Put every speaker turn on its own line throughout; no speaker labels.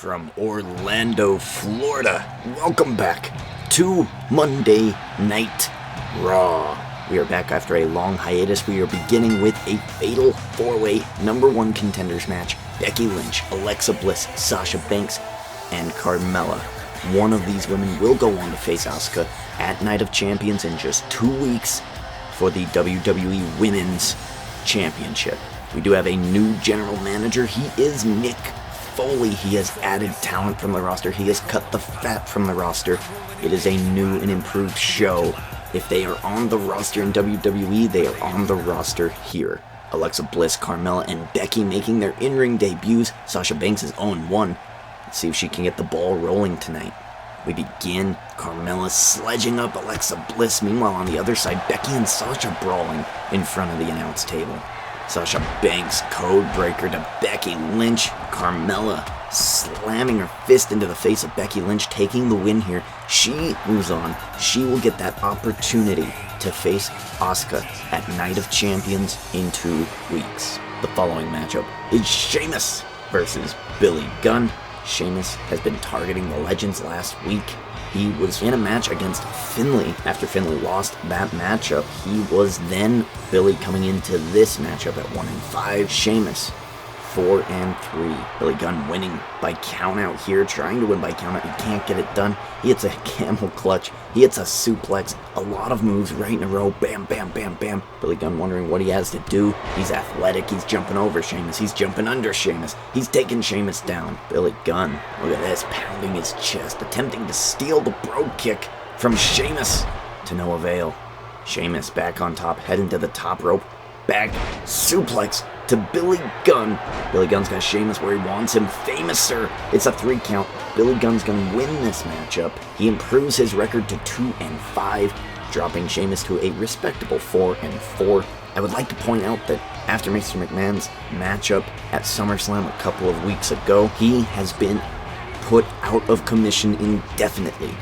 from Orlando, Florida. Welcome back to Monday Night Raw. We are back after a long hiatus. We are beginning with a fatal 4-way #1 contenders match. Becky Lynch, Alexa Bliss, Sasha Banks, and Carmella. One of these women will go on to face Asuka at Night of Champions in just 2 weeks for the WWE Women's Championship. We do have a new general manager. He is Nick Foley. He has added talent from the roster. He has cut the fat from the roster. It is a new and improved show. If they are on the roster in WWE, they are on the roster here. Alexa Bliss, Carmella, and Becky making their in-ring debuts. Sasha Banks is 0-1. Let's see if she can get the ball rolling tonight. We begin, Carmella sledging up Alexa Bliss. Meanwhile, on the other side, Becky and Sasha brawling in front of the announce table. Sasha Banks, code breaker to Becky Lynch. Carmella slamming her fist into the face of Becky Lynch, taking the win here. She moves on. She will get that opportunity to face Asuka at Night of Champions in 2 weeks. The following matchup is Sheamus versus Billy Gunn. Sheamus has been targeting the Legends last week. He was in a match against Finlay. After Finlay lost that matchup, he was then Billy coming into this matchup at 1-5. Sheamus 4-3. Billy Gunn winning by countout here, trying to win by countout. He can't get it done. He hits a camel clutch. He hits a suplex. A lot of moves right in a row. Bam, bam, bam, bam. Billy Gunn wondering what he has to do. He's athletic. He's jumping over Sheamus. He's jumping under Sheamus. He's taking Sheamus down. Billy Gunn, look at this, pounding his chest, attempting to steal the brogue kick from Sheamus to no avail. Sheamus back on top, heading to the top rope. Back suplex to Billy Gunn. Billy Gunn's got Sheamus where he wants him. Famous, sir. It's a 3 count. Billy Gunn's going to win this matchup. He improves his record to 2-5, dropping Sheamus to a respectable 4-4. I would like to point out that after Mr. McMahon's matchup at SummerSlam a couple of weeks ago, he has been put out of commission indefinitely.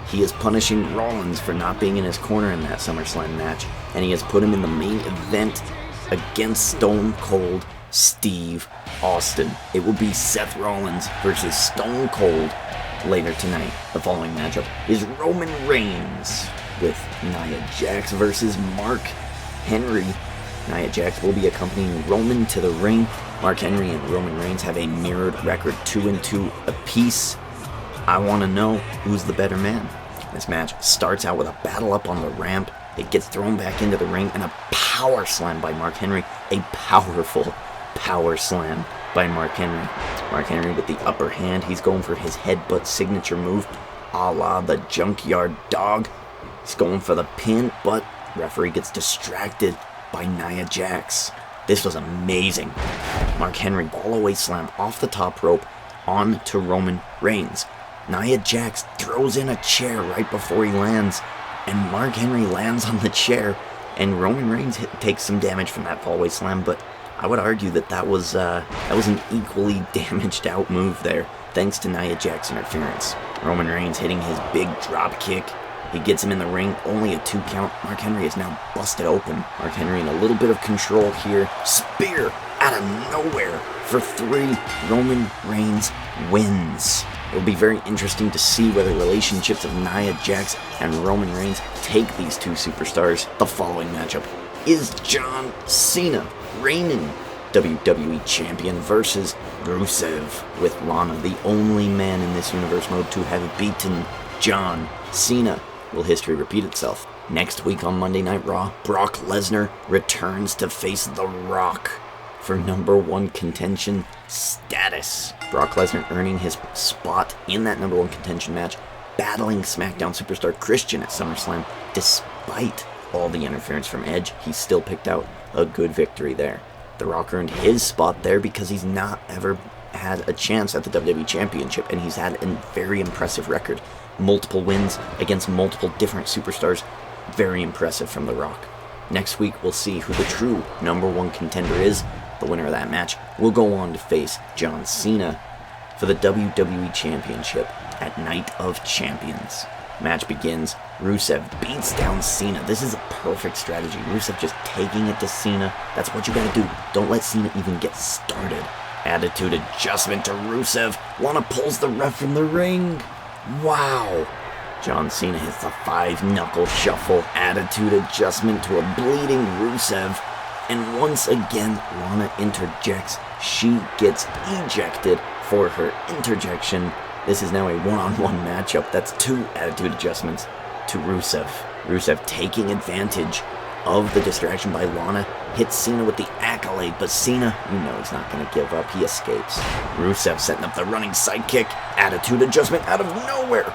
He is punishing Rollins for not being in his corner in that SummerSlam match, and he has put him in the main event against Stone Cold Steve Austin. It will be Seth Rollins versus Stone Cold later tonight. The following matchup is Roman Reigns with Nia Jax versus Mark Henry. Nia Jax will be accompanying Roman to the ring. Mark Henry and Roman Reigns have a mirrored record, 2-2 apiece. I want to know who's the better man. This match starts out with a battle up on the ramp. It gets thrown back into the ring and a power slam by Mark Henry. A powerful power slam by Mark Henry. Mark Henry with the upper hand. He's going for his headbutt signature move, a la the Junkyard Dog. He's going for the pin, but referee gets distracted by Nia Jax. This was amazing. Mark Henry all-away slam off the top rope onto Roman Reigns. Nia Jax throws in a chair right before he lands, and Mark Henry lands on the chair, and Roman Reigns takes some damage from that fallaway slam, but I would argue that was an equally damaged out move there, thanks to Nia Jax's interference. Roman Reigns hitting his big drop kick. He gets him in the ring, only a 2 count. Mark Henry is now busted open. Mark Henry in a little bit of control here. Spear out of nowhere for 3. Roman Reigns wins. It will be very interesting to see whether relationships of Nia Jax and Roman Reigns take these 2 superstars. The following matchup is John Cena, reigning WWE Champion, versus Rusev, with Lana, the only man in this universe mode to have beaten John Cena. Will history repeat itself? Next week on Monday Night Raw, Brock Lesnar returns to face The Rock for #1 contention status. Brock Lesnar earning his spot in that #1 contention match, battling SmackDown superstar Christian at SummerSlam. Despite all the interference from Edge, he still picked out a good victory there. The Rock earned his spot there because he's not ever had a chance at the WWE Championship, and he's had a very impressive record. Multiple wins against multiple different superstars. Very impressive from The Rock. Next week, we'll see who the true #1 contender is. The winner of that match will go on to face John Cena for the WWE Championship at Night of Champions. Match begins. Rusev beats down Cena. This is a perfect strategy. Rusev just taking it to Cena. That's what you gotta do. Don't let Cena even get started. Attitude adjustment to Rusev. Lana pulls the ref from the ring. Wow. John Cena hits the 5-knuckle shuffle. Attitude adjustment to a bleeding Rusev. And once again, Lana interjects. She gets ejected for her interjection. This is now a one-on-one matchup. That's 2 attitude adjustments to Rusev. Rusev taking advantage of the distraction by Lana, hits Cena with the accolade, but Cena, you know he's not going to give up. He escapes. Rusev setting up the running sidekick. Attitude adjustment out of nowhere.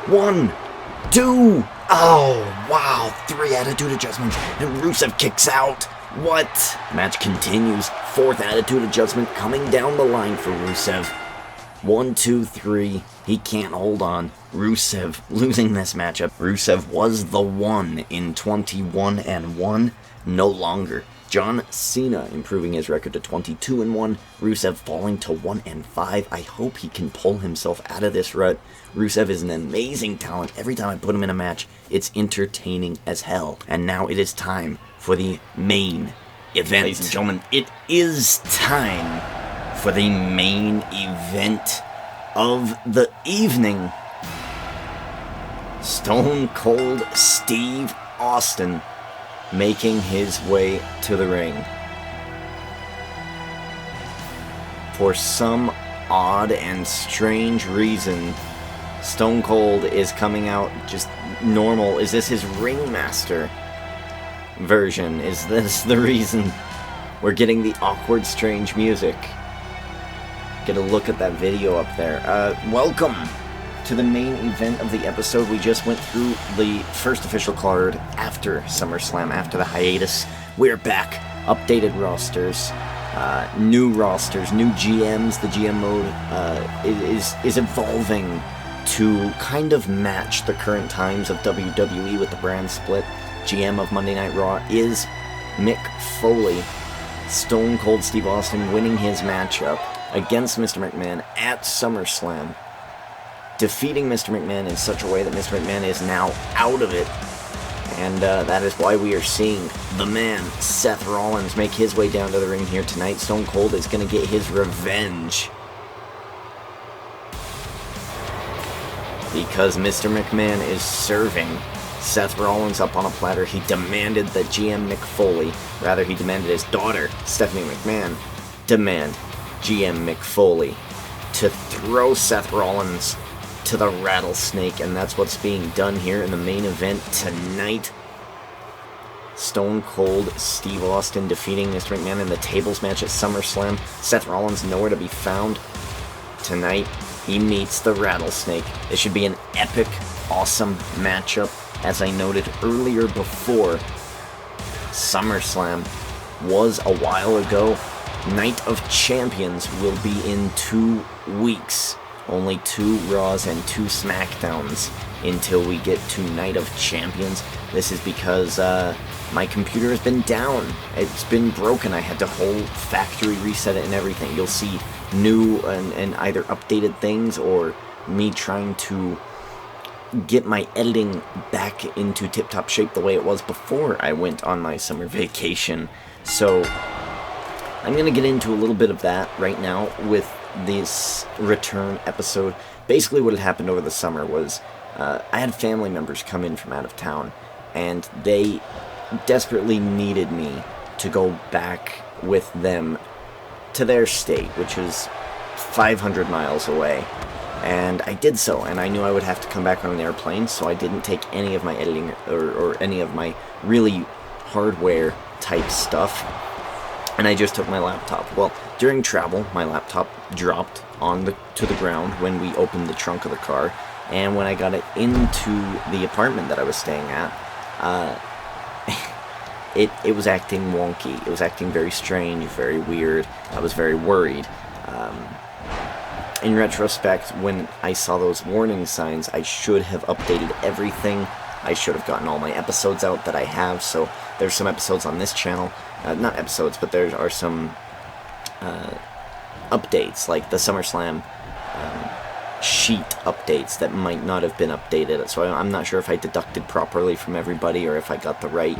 1, 2. Oh, wow. 3 attitude adjustments, and Rusev kicks out. What? Match continues. 4th attitude adjustment coming down the line for Rusev. 1, 2, 3. He can't hold on. Rusev losing this matchup. Rusev was the one in 21-1. No longer. John Cena improving his record to 22-1. Rusev falling to 1-5. I hope he can pull himself out of this rut. Rusev is an amazing talent. Every time I put him in a match, it's entertaining as hell. And now it is time for the main event. Ladies and gentlemen, it is time for the main event of the evening. Stone Cold Steve Austin making his way to the ring. For some odd and strange reason, Stone Cold is coming out just normal. Is this his ringmaster version? Is this the reason we're getting the awkward, strange music? Get a look at that video up there. Welcome to the main event of the episode. We just went through the first official card after SummerSlam, after the hiatus. We're back. Updated rosters, new GMs. The GM mode is evolving to kind of match the current times of WWE with the brand split. GM of Monday Night Raw is Mick Foley. Stone Cold Steve Austin winning his matchup against Mr. McMahon at SummerSlam, defeating Mr. McMahon in such a way that Mr. McMahon is now out of it, and that is why we are seeing the man, Seth Rollins, make his way down to the ring here tonight. Stone Cold is going to get his revenge, because Mr. McMahon is serving Seth Rollins up on a platter. He demanded that GM Mick Foley, rather he demanded his daughter, Stephanie McMahon, demand GM Mick Foley to throw Seth Rollins to the Rattlesnake, and that's what's being done here in the main event tonight. Stone Cold Steve Austin defeating Mr. McMahon in the tables match at SummerSlam. Seth Rollins nowhere to be found. Tonight, he meets the Rattlesnake. This should be an epic, awesome matchup. As I noted earlier before, SummerSlam was a while ago. Night of Champions will be in 2 weeks. Only 2 Raws and 2 SmackDowns until we get to Night of Champions. This is because my computer has been down. It's been broken. I had to whole factory reset it and everything. You'll see new and either updated things or me trying to get my editing back into tip-top shape the way it was before I went on my summer vacation. So I'm going to get into a little bit of that right now with this return episode. Basically what had happened over the summer was I had family members come in from out of town, and they desperately needed me to go back with them to their state, which was 500 miles away. And I did so, and I knew I would have to come back on an airplane, so I didn't take any of my editing or any of my really hardware type stuff, and I just took my laptop. Well, during travel, my laptop dropped to the ground when we opened the trunk of the car, and when I got it into the apartment that I was staying at, it was acting wonky. It was acting very strange, very weird. I was very worried. In retrospect, when I saw those warning signs, I should have updated everything. I should have gotten all my episodes out that I have. So there's some episodes on this channel, not episodes, but there are some updates, like the SummerSlam sheet updates that might not have been updated. So I'm not sure if I deducted properly from everybody or if I got the right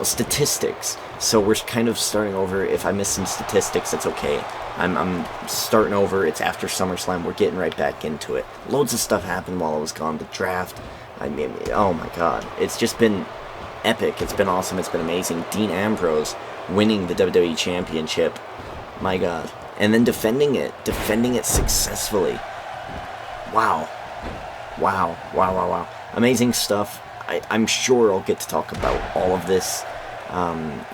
statistics. So we're kind of starting over. If I miss some statistics, it's okay. I'm starting over. It's after SummerSlam. We're getting right back into it. Loads of stuff happened while I was gone. The draft. I mean, oh my God. It's just been epic. It's been awesome. It's been amazing. Dean Ambrose winning the WWE Championship. My God. And then defending it successfully. Wow. Amazing stuff. I'm sure I'll get to talk about all of this.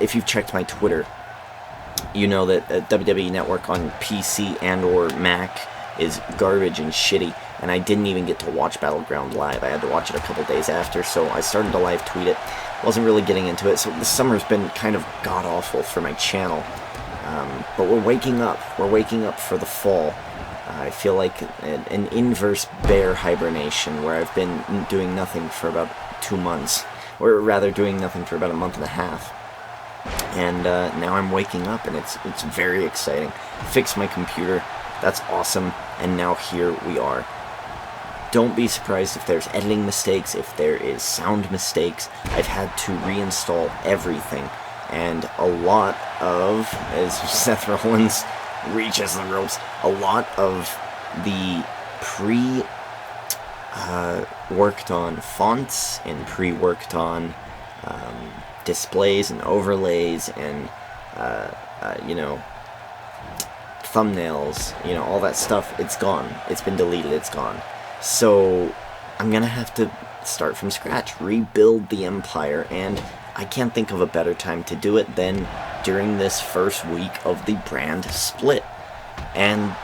If you've checked my Twitter, you know that WWE Network on PC and or Mac is garbage and shitty, and I didn't even get to watch Battleground live. I had to watch it a couple days after, so I started to live tweet it. Wasn't really getting into it, so the summer's been kind of god-awful for my channel. But we're waking up. We're waking up for the fall. I feel like an inverse bear hibernation, where I've been doing nothing for about 2 months, or rather doing nothing for about a month and a half. And now I'm waking up, and it's very exciting. Fixed my computer. That's awesome. And now here we are. Don't be surprised if there's editing mistakes, if there is sound mistakes. I've had to reinstall everything. And a lot of, as Seth Rollins reaches the ropes, a lot of the worked on fonts and pre-worked on displays and overlays and thumbnails, all that stuff, it's gone. It's been deleted, it's gone. So I'm gonna have to start from scratch, rebuild the empire, and I can't think of a better time to do it than during this first week of the brand split. And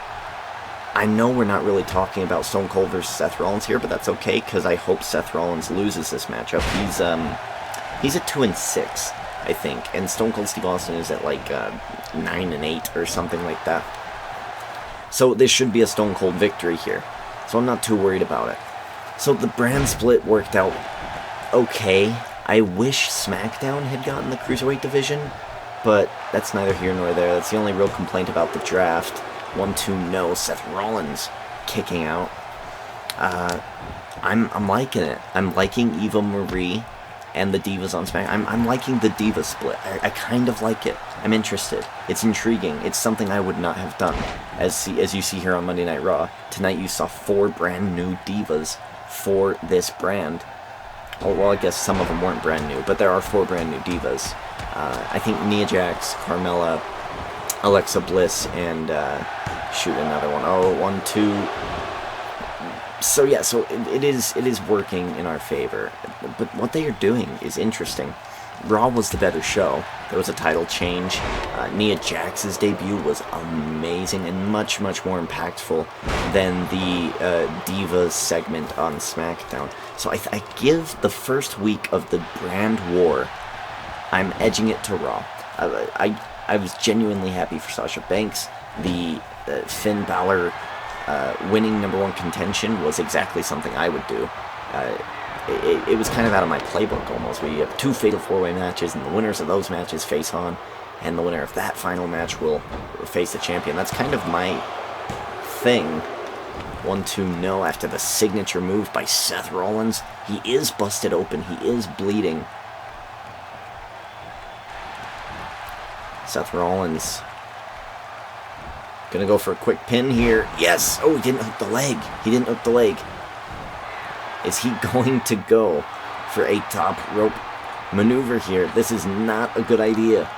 I know we're not really talking about Stone Cold versus Seth Rollins here, but that's okay, because I hope Seth Rollins loses this matchup. He's at 2-6, I think, and Stone Cold Steve Austin is at like 9-8 or something like that. So this should be a Stone Cold victory here, so I'm not too worried about it. So the brand split worked out okay. I wish SmackDown had gotten the Cruiserweight division, but that's neither here nor there. That's the only real complaint about the draft. 1-2-0, Seth Rollins kicking out. I'm liking it. I'm liking Eva Marie and the Divas on SmackDown. I'm liking the Diva split. I kind of like it. I'm interested. It's intriguing. It's something I would not have done. As you see here on Monday Night Raw, tonight you saw 4 brand new Divas for this brand. Oh, well, I guess some of them weren't brand new, but there are 4 brand new Divas. I think Nia Jax, Carmella, Alexa Bliss, and another one. Oh, 1, 2. So yeah, so it is working in our favor. But what they are doing is interesting. Raw was the better show. There was a title change. Nia Jax's debut was amazing and much, much more impactful than the Divas segment on SmackDown. So I give the first week of the brand war, I'm edging it to Raw. I was genuinely happy for Sasha Banks. The Finn Balor winning #1 contention was exactly something I would do. It was kind of out of my playbook almost. We have 2 fatal 4-way matches, and the winners of those matches face on, and the winner of that final match will face the champion. That's kind of my thing. 1-2-0 after the signature move by Seth Rollins. He is busted open. He is bleeding. Seth Rollins gonna go for a quick pin here. Yes! Oh, he didn't hook the leg. He didn't hook the leg. Is he going to go for a top rope maneuver here? This is not a good idea.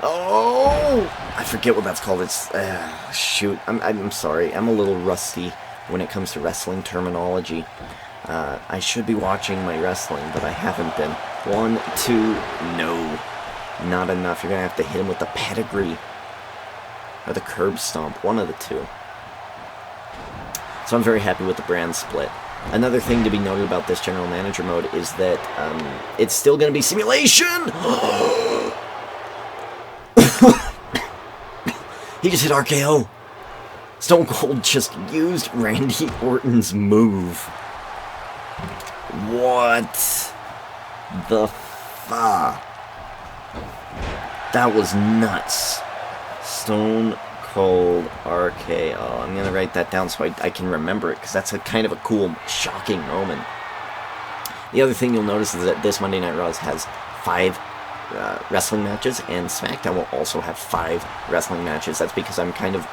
Oh! I forget what that's called. It's... shoot. I'm sorry. I'm a little rusty when it comes to wrestling terminology. I should be watching my wrestling, but I haven't been. 1, 2, no. Not enough. You're going to have to hit him with the pedigree. Or the curb stomp. One of the two. So I'm very happy with the brand split. Another thing to be noted about this general manager mode is that it's still going to be simulation! He just hit RKO. Stone Cold just used Randy Orton's move. What the fuck? That was nuts. Stone Cold RKO. I'm going to write that down so I can remember it, because that's a kind of a cool, shocking moment. The other thing you'll notice is that this Monday Night Raw has 5 wrestling matches, and SmackDown will also have 5 wrestling matches. That's because I'm kind of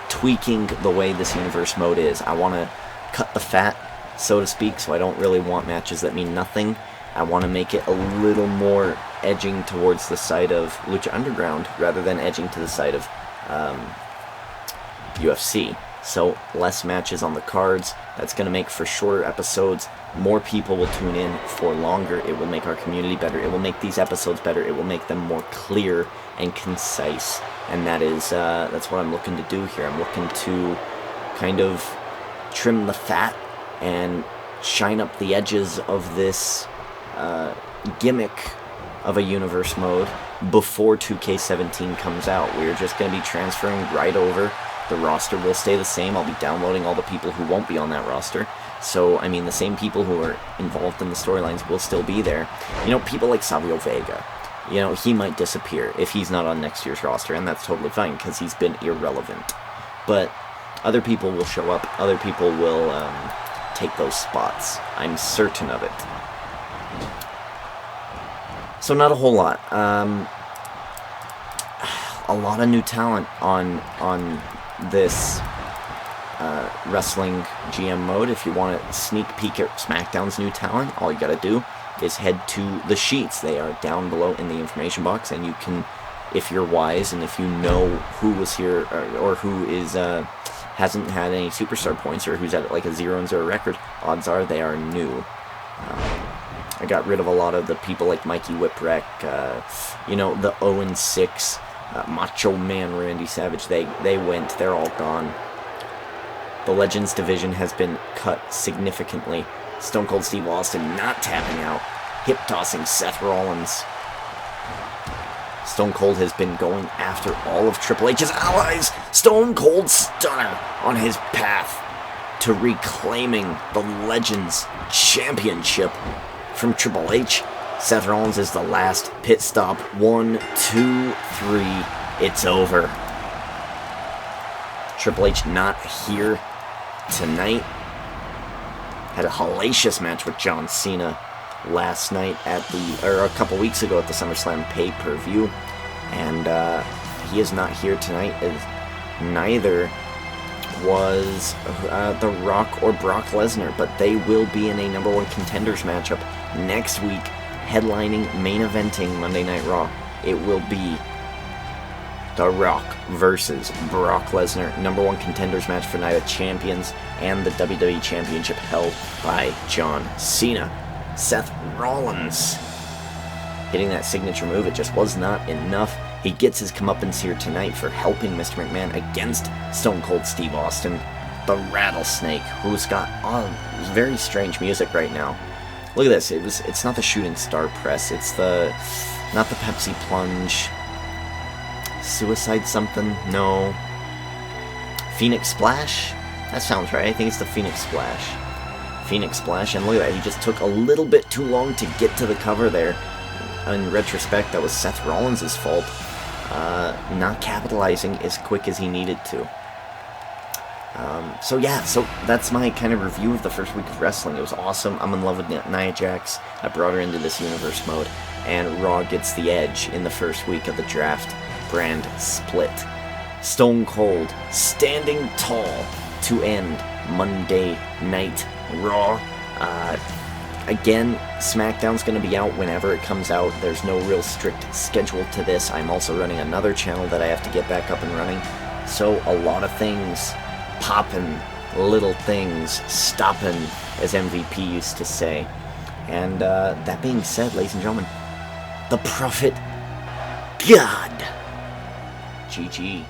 tweaking the way this universe mode is. I want to cut the fat, so to speak, so I don't really want matches that mean nothing. I want to make it a little more edging towards the side of Lucha Underground rather than edging to the side of UFC. So less matches on the cards. That's going to make for shorter episodes. More people will tune in for longer. It will make our community better. It will make these episodes better. It will make them more clear and concise. And that's what I'm looking to do here. I'm looking to kind of trim the fat and shine up the edges of this gimmick of a universe mode before 2K17 comes out. We're just going to be transferring right over. The roster will stay the same. I'll be downloading all the people who won't be on that roster. So, I mean, the same people who are involved in the storylines will still be there. You know, people like Savio Vega, you know, he might disappear if he's not on next year's roster, and that's totally fine because he's been irrelevant. But other people will show up. Other people will take those spots. I'm certain of it. So not a whole lot. A lot of new talent on this wrestling GM mode. If you want to sneak peek at SmackDown's new talent, all you gotta do is head to the sheets. They are down below in the information box, and you can, if you're wise and if you know who was here or who is hasn't had any superstar points or who's at like a 0-0 record, odds are they are new. I got rid of a lot of the people like Mikey Whipwreck, you know, the 0-6 Macho Man Randy Savage. They went. They're all gone. The Legends division has been cut significantly. Stone Cold Steve Austin not tapping out, hip tossing Seth Rollins. Stone Cold has been going after all of Triple H's allies. Stone Cold Stunner on his path to reclaiming the Legends Championship from Triple H. Seth Rollins is the last pit stop. 1, 2, 3. It's over. Triple H not here tonight. Had a hellacious match with John Cena last night a couple weeks ago at the SummerSlam pay-per-view. And he is not here tonight, as neither was The Rock or Brock Lesnar, but they will be in a number 1 contenders matchup next week, headlining, main eventing Monday Night Raw. It will be The Rock versus Brock Lesnar, number 1 contenders match for Night of Champions and the WWE Championship held by John Cena. Seth Rollins hitting that signature move, it just was not enough. He gets his comeuppance here tonight for helping Mr. McMahon against Stone Cold Steve Austin, the Rattlesnake, who's got very strange music right now. Look at this. It's not the shooting star press. It's not the Pepsi plunge. Suicide something? No. Phoenix Splash? That sounds right. I think it's the Phoenix Splash. Phoenix Splash, and look at that. He just took a little bit too long to get to the cover there. In retrospect, that was Seth Rollins' fault. Not capitalizing as quick as he needed to. So that's my kind of review of the first week of wrestling. It was awesome. I'm in love with Nia Jax. I brought her into this universe mode, and Raw gets the edge in the first week of the draft brand split. Stone Cold standing tall to end Monday Night Raw. Again, SmackDown's going to be out whenever it comes out. There's no real strict schedule to this. I'm also running another channel that I have to get back up and running. So a lot of things popping, little things stopping, as MVP used to say. And that being said, ladies and gentlemen, the Prophet God. GG.